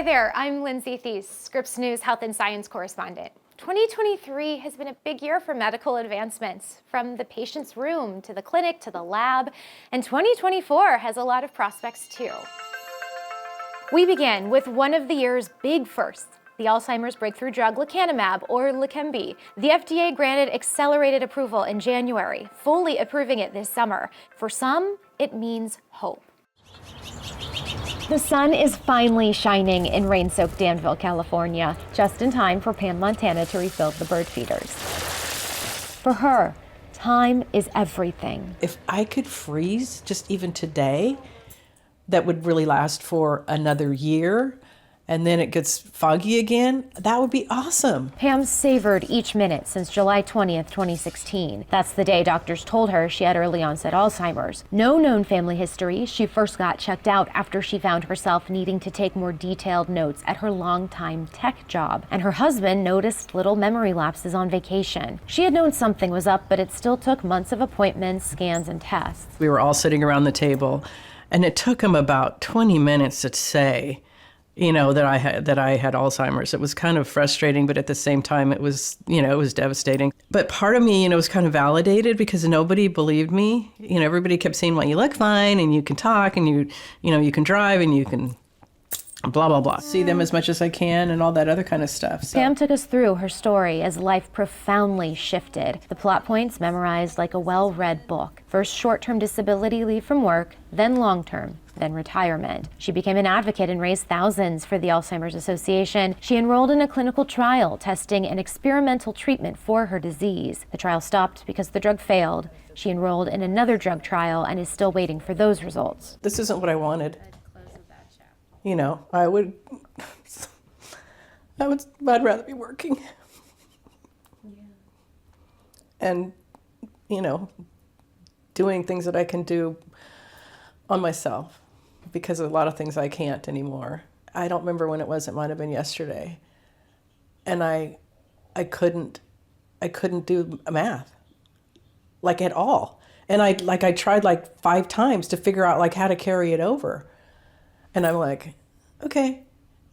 Hi there, I'm Lindsay Thies, Scripps News Health and Science correspondent. 2023 has been a big year for medical advancements, from the patient's room to the clinic to the lab, and 2024 has a lot of prospects too. We begin with one of the year's big firsts, the Alzheimer's breakthrough drug lecanemab, or Leqembi. The FDA granted accelerated approval in January, fully approving it this summer. For some, it means hope. The sun is finally shining in rain-soaked Danville, California, just in time for Pam Montana to refill the bird feeders. For her, time is everything. If I could freeze just even today, that would really last for another year, and then it gets foggy again, that would be awesome. Pam savored each minute since July 20th, 2016. That's the day doctors told her she had early onset Alzheimer's. No known family history. She first got checked out after she found herself needing to take more detailed notes at her longtime tech job. And her husband noticed little memory lapses on vacation. She had known something was up, but it still took months of appointments, scans, and tests. We were all sitting around the table, and it took him about 20 minutes to say, that I had Alzheimer's. It was kind of frustrating, but at the same time, it was devastating. But part of me, was kind of validated because nobody believed me. Everybody kept saying, well, you look fine and you can talk and you can drive and you can blah, blah, blah. See them as much as I can and all that other kind of stuff. So. Pam took us through her story as life profoundly shifted. The plot points memorized like a well-read book. First short-term disability leave from work, then long-term, then retirement. She became an advocate and raised thousands for the Alzheimer's Association. She enrolled in a clinical trial testing an experimental treatment for her disease. The trial stopped because the drug failed. She enrolled in another drug trial and is still waiting for those results. This isn't what I wanted. I'd rather be working. Yeah. And, doing things that I can do on myself, because a lot of things I can't anymore. I don't remember when it was. It might have been yesterday. And I couldn't do math, at all. And I tried 5 times to figure out how to carry it over. And I'm like, okay,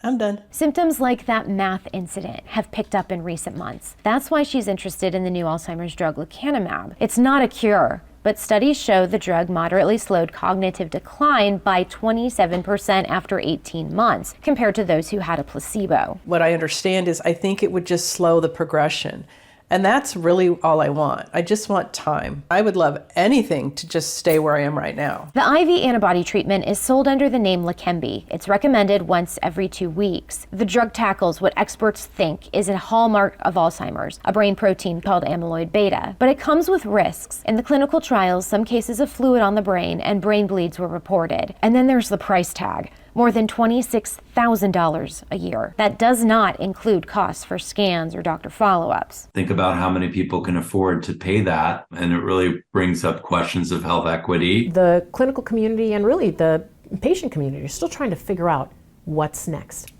I'm done. Symptoms like that math incident have picked up in recent months. That's why she's interested in the new Alzheimer's drug lecanemab. It's not a cure, but studies show the drug moderately slowed cognitive decline by 27% after 18 months, compared to those who had a placebo. What I understand is I think it would just slow the progression. And that's really all I want. I just want time. I would love anything to just stay where I am right now. The IV antibody treatment is sold under the name Leqembi. It's recommended once every 2 weeks. The drug tackles what experts think is a hallmark of Alzheimer's, a brain protein called amyloid beta. But it comes with risks. In the clinical trials, some cases of fluid on the brain and brain bleeds were reported. And then there's the price tag. More than $26,000 a year. That does not include costs for scans or doctor follow-ups. Think about how many people can afford to pay that, and it really brings up questions of health equity. The clinical community and really the patient community are still trying to figure out what's next.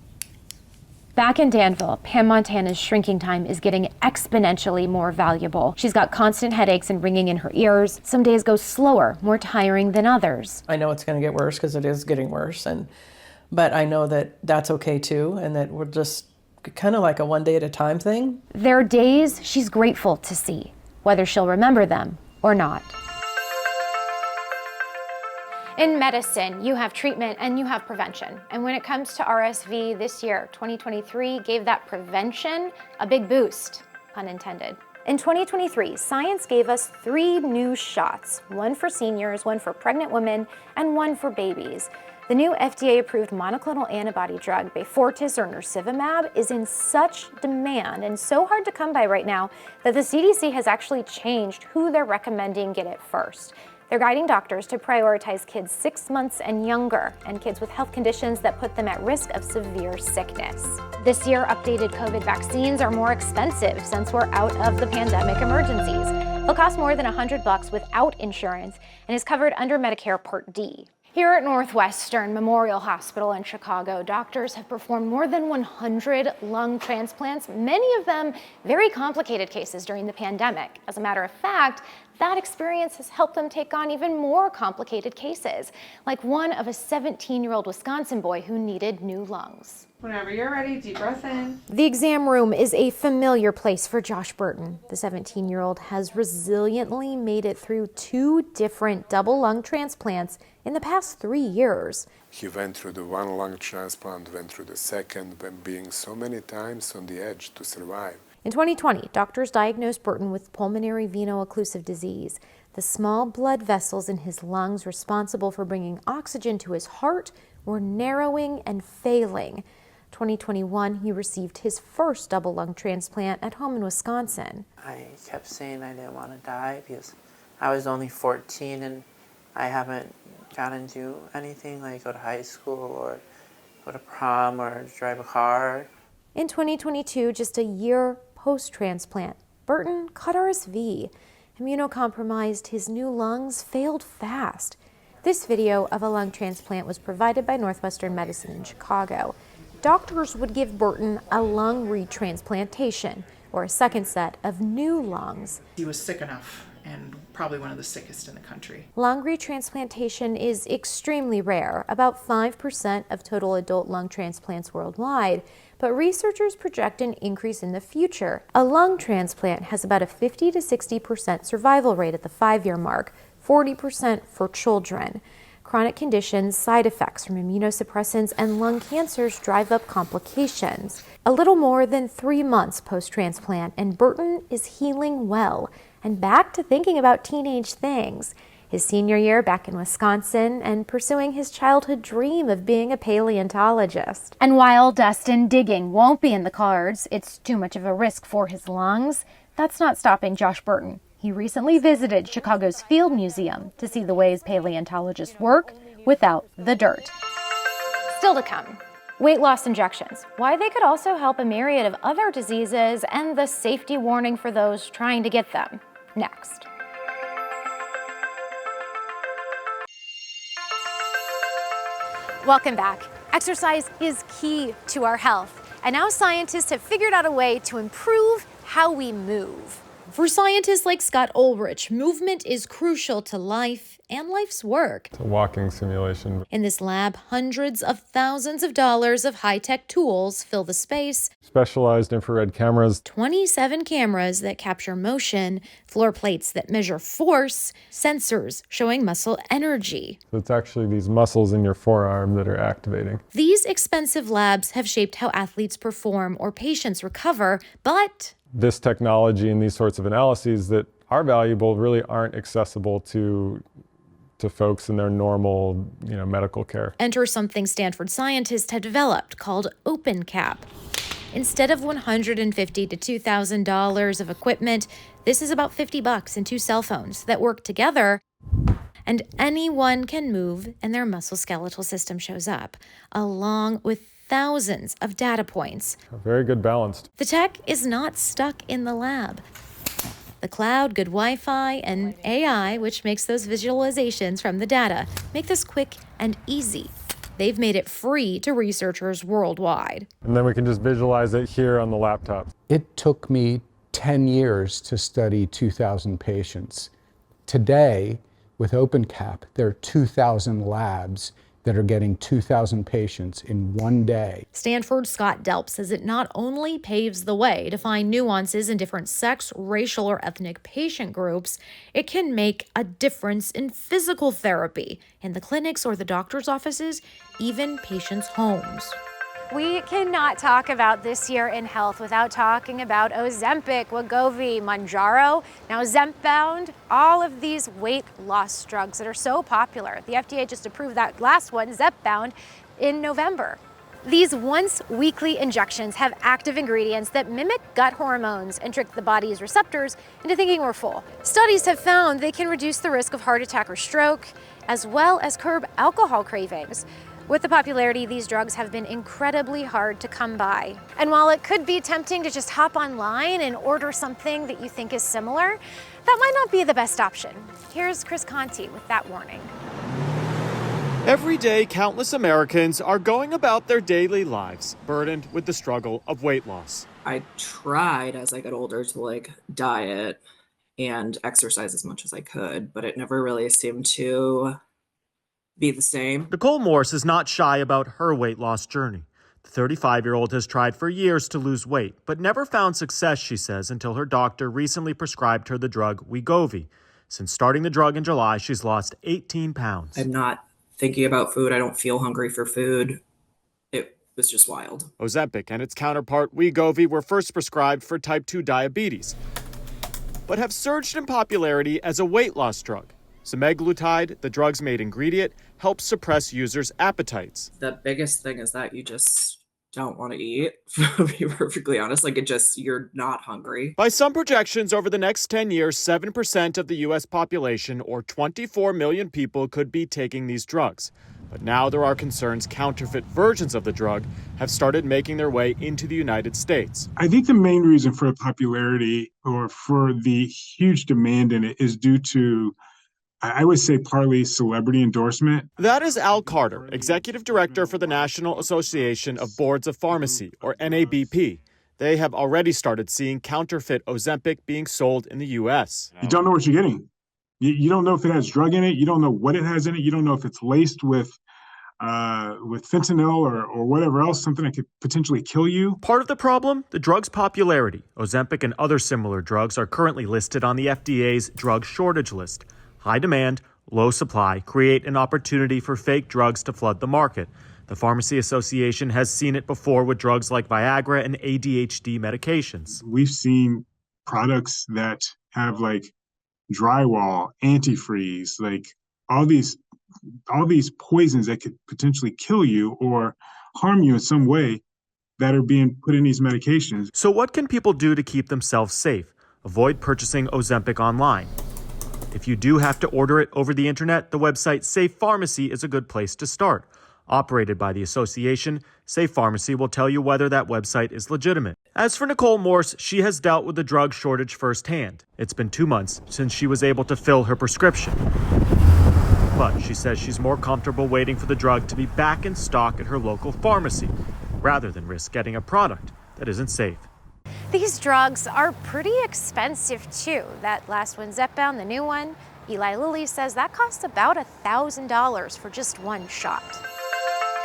Back in Danville, Pam Montana's shrinking time is getting exponentially more valuable. She's got constant headaches and ringing in her ears. Some days go slower, more tiring than others. I know it's going to get worse because it is getting worse, but I know that that's okay too, and that we're just kind of like a one day at a time thing. There are days she's grateful to see, whether she'll remember them or not. In medicine, you have treatment and you have prevention. And when it comes to RSV this year, 2023 gave that prevention a big boost, pun intended. In 2023, science gave us 3 new shots, one for seniors, one for pregnant women, and one for babies. The new FDA-approved monoclonal antibody drug, Beyfortus or nirsevimab, is in such demand and so hard to come by right now that the CDC has actually changed who they're recommending get it first. They're guiding doctors to prioritize kids 6 months and younger and kids with health conditions that put them at risk of severe sickness. This year, updated COVID vaccines are more expensive since we're out of the pandemic emergencies. They'll cost more than $100 without insurance and is covered under Medicare Part D. Here at Northwestern Memorial Hospital in Chicago, doctors have performed more than 100 lung transplants, many of them very complicated cases during the pandemic. As a matter of fact, that experience has helped them take on even more complicated cases, like one of a 17-year-old Wisconsin boy who needed new lungs. Whenever you're ready, deep breath in. The exam room is a familiar place for Josh Burton. The 17-year-old has resiliently made it through 2 different double lung transplants in the past 3 years. He went through the 1 lung transplant, went through the second, when being so many times on the edge to survive. In 2020, doctors diagnosed Burton with pulmonary veno-occlusive disease. The small blood vessels in his lungs responsible for bringing oxygen to his heart were narrowing and failing. 2021, he received his first double lung transplant at home in Wisconsin. I kept saying I didn't want to die because I was only 14 and I haven't gotten to do anything like go to high school or go to prom or drive a car. In 2022, just a year post-transplant, Burton caught RSV. Immunocompromised, his new lungs failed fast. This video of a lung transplant was provided by Northwestern Medicine in Chicago. Doctors would give Burton a lung retransplantation, or a second set of new lungs. He was sick enough and probably one of the sickest in the country. Lung retransplantation is extremely rare, about 5% of total adult lung transplants worldwide, but researchers project an increase in the future. A lung transplant has about a 50 to 60% survival rate at the 5-year mark, 40% for children. Chronic conditions, side effects from immunosuppressants, and lung cancers drive up complications. A little more than 3 months post-transplant, and Burton is healing well and back to thinking about teenage things. His senior year back in Wisconsin and pursuing his childhood dream of being a paleontologist. And while dust and digging won't be in the cards, it's too much of a risk for his lungs, that's not stopping Josh Burton. He recently visited Chicago's Field Museum to see the ways paleontologists work without the dirt. Still to come, weight loss injections, why they could also help a myriad of other diseases, and the safety warning for those trying to get them. Next. Welcome back. Exercise is key to our health, and now scientists have figured out a way to improve how we move. For scientists like Scott Ulrich, movement is crucial to life and life's work. It's a walking simulation. In this lab, hundreds of thousands of dollars of high-tech tools fill the space. Specialized infrared cameras. 27 cameras that capture motion, floor plates that measure force, sensors showing muscle energy. So it's actually these muscles in your forearm that are activating. These expensive labs have shaped how athletes perform or patients recover, but this technology and these sorts of analyses that are valuable really aren't accessible to folks in their normal, medical care. Enter something Stanford scientists have developed called OpenCap. Instead of $150 to $2,000 of equipment, this is about $50 and 2 cell phones that work together, and anyone can move and their musculoskeletal system shows up, along with thousands of data points. Very good balanced. The tech is not stuck in the lab. The cloud, good Wi-Fi, and AI, which makes those visualizations from the data, make this quick and easy. They've made it free to researchers worldwide. And then we can just visualize it here on the laptop. It took me 10 years to study 2,000 patients. Today, with OpenCap, there are 2,000 labs that are getting 2,000 patients in one day. Stanford's Scott Delp says it not only paves the way to find nuances in different sex, racial, or ethnic patient groups, it can make a difference in physical therapy, in the clinics or the doctor's offices, even patients' homes. We cannot talk about this year in health without talking about Ozempic, Wegovy, Mounjaro, now Zepbound, all of these weight loss drugs that are so popular. The FDA just approved that last one, Zepbound, in November. These once-weekly injections have active ingredients that mimic gut hormones and trick the body's receptors into thinking we're full. Studies have found they can reduce the risk of heart attack or stroke, as well as curb alcohol cravings. With the popularity, these drugs have been incredibly hard to come by. And while it could be tempting to just hop online and order something that you think is similar, that might not be the best option. Here's Chris Conti with that warning. Every day, countless Americans are going about their daily lives, burdened with the struggle of weight loss. I tried as I got older to diet and exercise as much as I could, but it never really seemed to be the same. Nicole Morse is not shy about her weight loss journey. The 35-year-old has tried for years to lose weight, but never found success, she says, until her doctor recently prescribed her the drug Wegovy. Since starting the drug in July, she's lost 18 pounds. I'm not thinking about food. I don't feel hungry for food. It was just wild. Ozempic and its counterpart Wegovy were first prescribed for type 2 diabetes, but have surged in popularity as a weight loss drug. Semaglutide, the drug's main ingredient, helps suppress users' appetites. The biggest thing is that you just don't want to eat, to be perfectly honest. Like, you're not hungry. By some projections, over the next 10 years, 7% of the U.S. population, or 24 million people, could be taking these drugs. But now there are concerns counterfeit versions of the drug have started making their way into the United States. I think the main reason for the popularity or for the huge demand in it is due to, I would say, partly celebrity endorsement. That is Al Carter, Executive Director for the National Association of Boards of Pharmacy, or NABP. They have already started seeing counterfeit Ozempic being sold in the U.S. You don't know what you're getting. You don't know if it has drug in it. You don't know what it has in it. You don't know if it's laced with fentanyl or whatever else, something that could potentially kill you. Part of the problem, the drug's popularity. Ozempic and other similar drugs are currently listed on the FDA's drug shortage list. High demand, low supply create an opportunity for fake drugs to flood the market. The Pharmacy Association has seen it before with drugs like Viagra and ADHD medications. We've seen products that have like drywall, antifreeze, like all these poisons that could potentially kill you or harm you in some way that are being put in these medications. So what can people do to keep themselves safe? Avoid purchasing Ozempic online. If you do have to order it over the internet, the website Safe Pharmacy is a good place to start. Operated by the association, Safe Pharmacy will tell you whether that website is legitimate. As for Nicole Morse, she has dealt with the drug shortage firsthand. It's been 2 months since she was able to fill her prescription. But she says she's more comfortable waiting for the drug to be back in stock at her local pharmacy, rather than risk getting a product that isn't safe. These drugs are pretty expensive too. That last one, Zepbound, the new one, Eli Lilly says that costs about $1,000 for just one shot.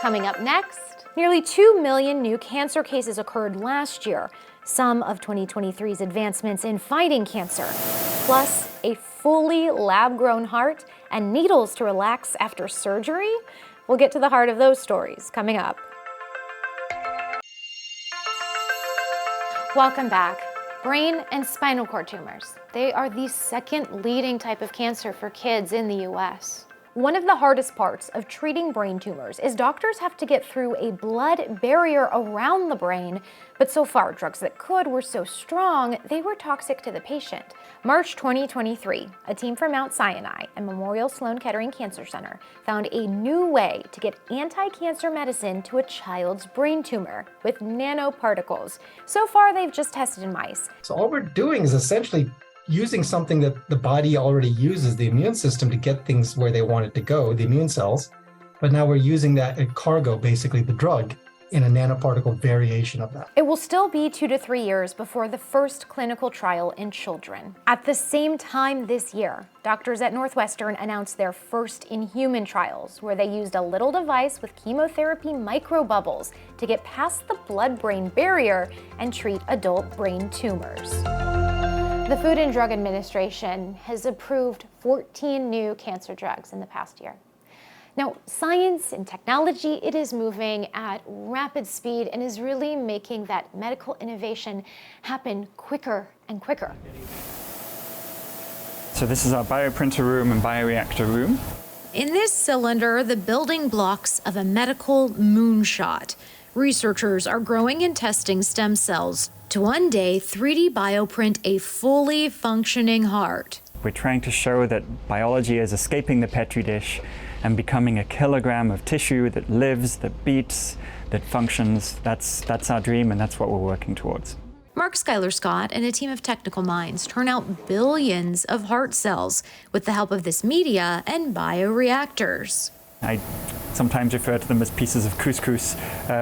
Coming up next, nearly 2 million new cancer cases occurred last year. Some of 2023's advancements in fighting cancer, plus a fully lab-grown heart and needles to relax after surgery. We'll get to the heart of those stories coming up. Welcome back. Brain and spinal cord tumors. They are the second leading type of cancer for kids in the U.S. One of the hardest parts of treating brain tumors is doctors have to get through a blood barrier around the brain, but so far drugs that could were so strong they were toxic to the patient. March 2023, a team from Mount Sinai and Memorial Sloan Kettering Cancer Center found a new way to get anti-cancer medicine to a child's brain tumor with nanoparticles. So far, they've just tested in mice. So all we're doing is essentially using something that the body already uses, the immune system, to get things where they want it to go, the immune cells. But now we're using that cargo, basically the drug, in a nanoparticle variation of that. It will still be 2 to 3 years before the first clinical trial in children. At the same time this year, doctors at Northwestern announced their first in-human trials, where they used a little device with chemotherapy microbubbles to get past the blood-brain barrier and treat adult brain tumors. The Food and Drug Administration has approved 14 new cancer drugs in the past year. Now, science and technology, it is moving at rapid speed and is really making that medical innovation happen quicker and quicker. So this is our bioprinter room and bioreactor room. In this cylinder, the building blocks of a medical moonshot. Researchers are growing and testing stem cells to one day 3D bioprint a fully functioning heart. We're trying to show that biology is escaping the petri dish and becoming a kilogram of tissue that lives, that beats, that functions. That's our dream, and that's what we're working towards. Mark Schuyler Scott and a team of technical minds turn out billions of heart cells with the help of this media and bioreactors. I sometimes refer to them as pieces of couscous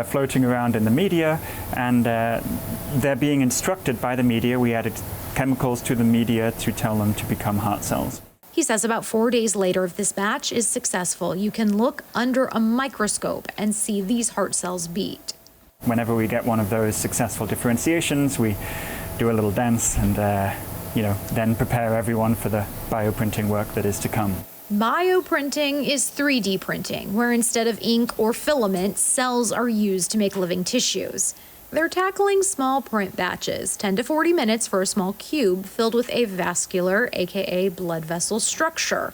floating around in the media, and they're being instructed by the media. We added chemicals to the media to tell them to become heart cells. He says about 4 days later, if this batch is successful, you can look under a microscope and see these heart cells beat. Whenever we get one of those successful differentiations, we do a little dance and then prepare everyone for the bioprinting work that is to come. Bioprinting is 3D printing, where instead of ink or filament, cells are used to make living tissues. They're tackling small print batches, 10 to 40 minutes for a small cube filled with a vascular, aka blood vessel structure.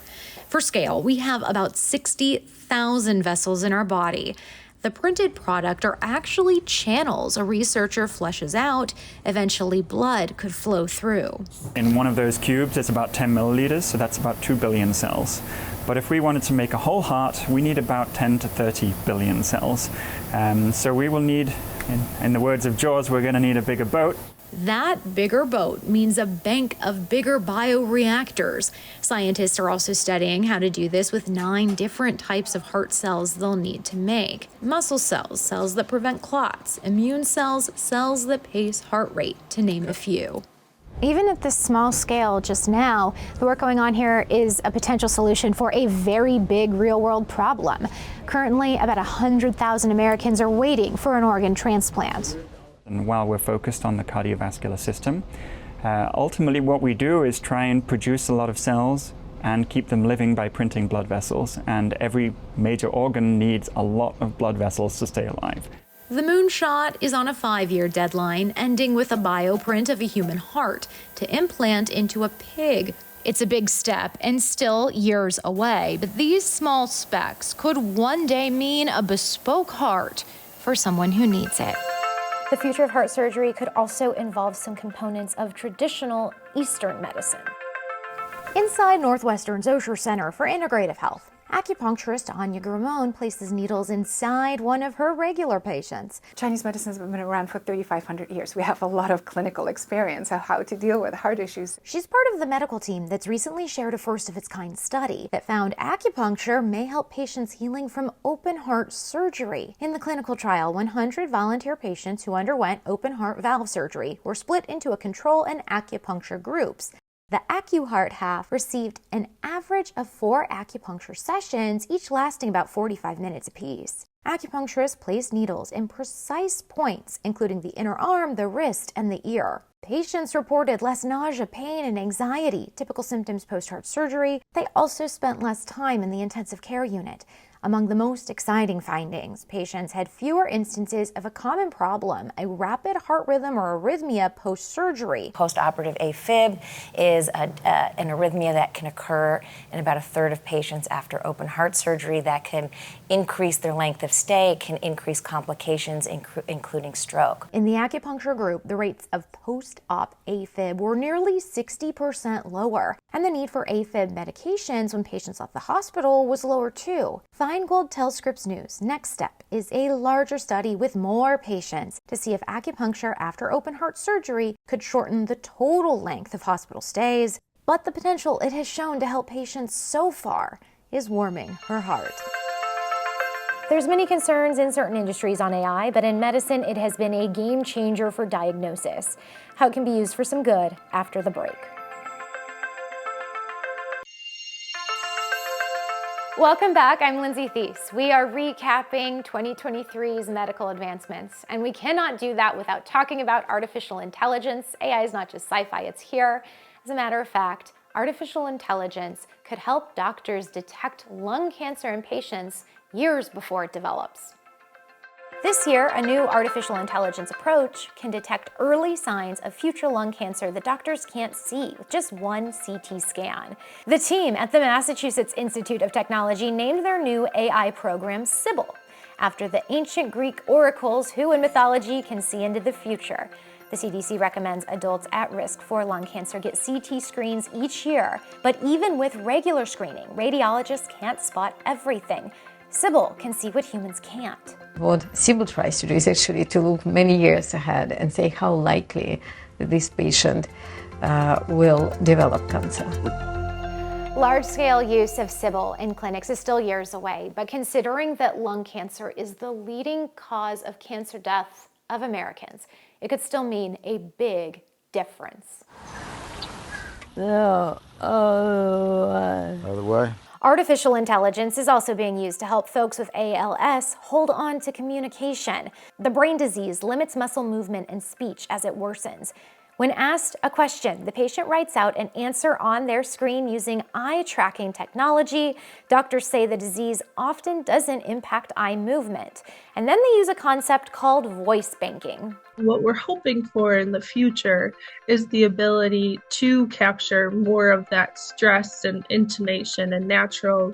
For scale, we have about 60,000 vessels in our body. The printed product are actually channels a researcher fleshes out. Eventually, blood could flow through. In one of those cubes, it's about 10 milliliters, so that's about 2 billion cells. But if we wanted to make a whole heart, we need about 10 to 30 billion cells. So we will need, in the words of Jaws, we're going to need a bigger boat. That bigger boat means a bank of bigger bioreactors. Scientists are also studying how to do this with 9 different types of heart cells they'll need to make. Muscle cells, cells that prevent clots, immune cells, cells that pace heart rate, to name a few. Even at this small scale just now, the work going on here is a potential solution for a very big real-world problem. Currently, about 100,000 Americans are waiting for an organ transplant. And while we're focused on the cardiovascular system, ultimately what we do is try and produce a lot of cells and keep them living by printing blood vessels. And every major organ needs a lot of blood vessels to stay alive. The moonshot is on a 5-year deadline, ending with a bioprint of a human heart to implant into a pig. It's a big step and still years away, but these small specs could one day mean a bespoke heart for someone who needs it. The future of heart surgery could also involve some components of traditional Eastern medicine. Inside Northwestern's Osher Center for Integrative Health, acupuncturist Anya Gramon places needles inside one of her regular patients. Chinese medicine has been around for 3,500 years. We have a lot of clinical experience of how to deal with heart issues. She's part of the medical team that's recently shared a first-of-its-kind study that found acupuncture may help patients healing from open heart surgery. In the clinical trial, 100 volunteer patients who underwent open heart valve surgery were split into a control and acupuncture groups. The AcuHeart half received an average of 4 acupuncture sessions, each lasting about 45 minutes apiece. Acupuncturists placed needles in precise points, including the inner arm, the wrist, and the ear. Patients reported less nausea, pain, and anxiety, typical symptoms post-heart surgery. They also spent less time in the intensive care unit. Among the most exciting findings, patients had fewer instances of a common problem, a rapid heart rhythm or arrhythmia post-surgery. Post-operative AFib is an arrhythmia that can occur in about 1/3 of patients after open heart surgery that can increase their length of stay, can increase complications, including stroke. In the acupuncture group, the rates of post-op AFib were nearly 60% lower, and the need for AFib medications when patients left the hospital was lower too. Feingold tells Scripps News next step is a larger study with more patients to see if acupuncture after open heart surgery could shorten the total length of hospital stays. But the potential it has shown to help patients so far is warming her heart. There's many concerns in certain industries on AI, but in medicine it has been a game changer for diagnosis. How it can be used for some good after the break. Welcome back, I'm Lindsay Thies. We are recapping 2023's medical advancements, and we cannot do that without talking about artificial intelligence. AI is not just sci-fi, it's here. As a matter of fact, artificial intelligence could help doctors detect lung cancer in patients years before it develops. This year, a new artificial intelligence approach can detect early signs of future lung cancer that doctors can't see with just one CT scan. The team at the Massachusetts Institute of Technology named their new AI program Sybil, after the ancient Greek oracles who in mythology can see into the future. The CDC recommends adults at risk for lung cancer get CT screens each year, but even with regular screening, radiologists can't spot everything. Sybil can see what humans can't. What Sybil tries to do is actually to look many years ahead and say how likely that this patient will develop cancer. Large-scale use of Sybil in clinics is still years away, but considering that lung cancer is the leading cause of cancer death of Americans, it could still mean a big difference. Out of the way. Artificial intelligence is also being used to help folks with ALS hold on to communication. The brain disease limits muscle movement and speech as it worsens. When asked a question, the patient writes out an answer on their screen using eye tracking technology. Doctors say the disease often doesn't impact eye movement. And then they use a concept called voice banking. What we're hoping for in the future is the ability to capture more of that stress and intonation and natural,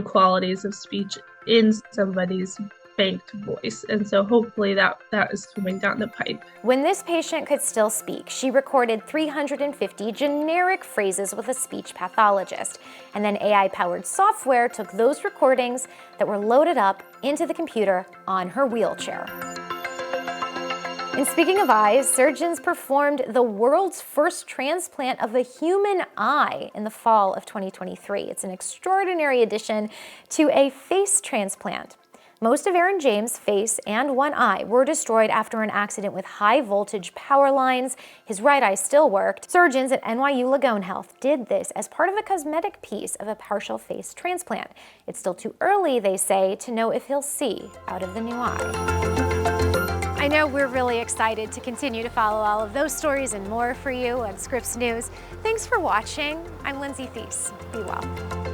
qualities of speech in somebody's banked voice. And so hopefully that is coming down the pipe. When this patient could still speak, she recorded 350 generic phrases with a speech pathologist. And then AI-powered software took those recordings that were loaded up into the computer on her wheelchair. And speaking of eyes, surgeons performed the world's first transplant of a human eye in the fall of 2023. It's an extraordinary addition to a face transplant. Most of Aaron James' face and one eye were destroyed after an accident with high voltage power lines. His right eye still worked. Surgeons at NYU Langone Health did this as part of a cosmetic piece of a partial face transplant. It's still too early, they say, to know if he'll see out of the new eye. I know we're really excited to continue to follow all of those stories and more for you on Scripps News. Thanks for watching. I'm Lindsay Thies. Be well.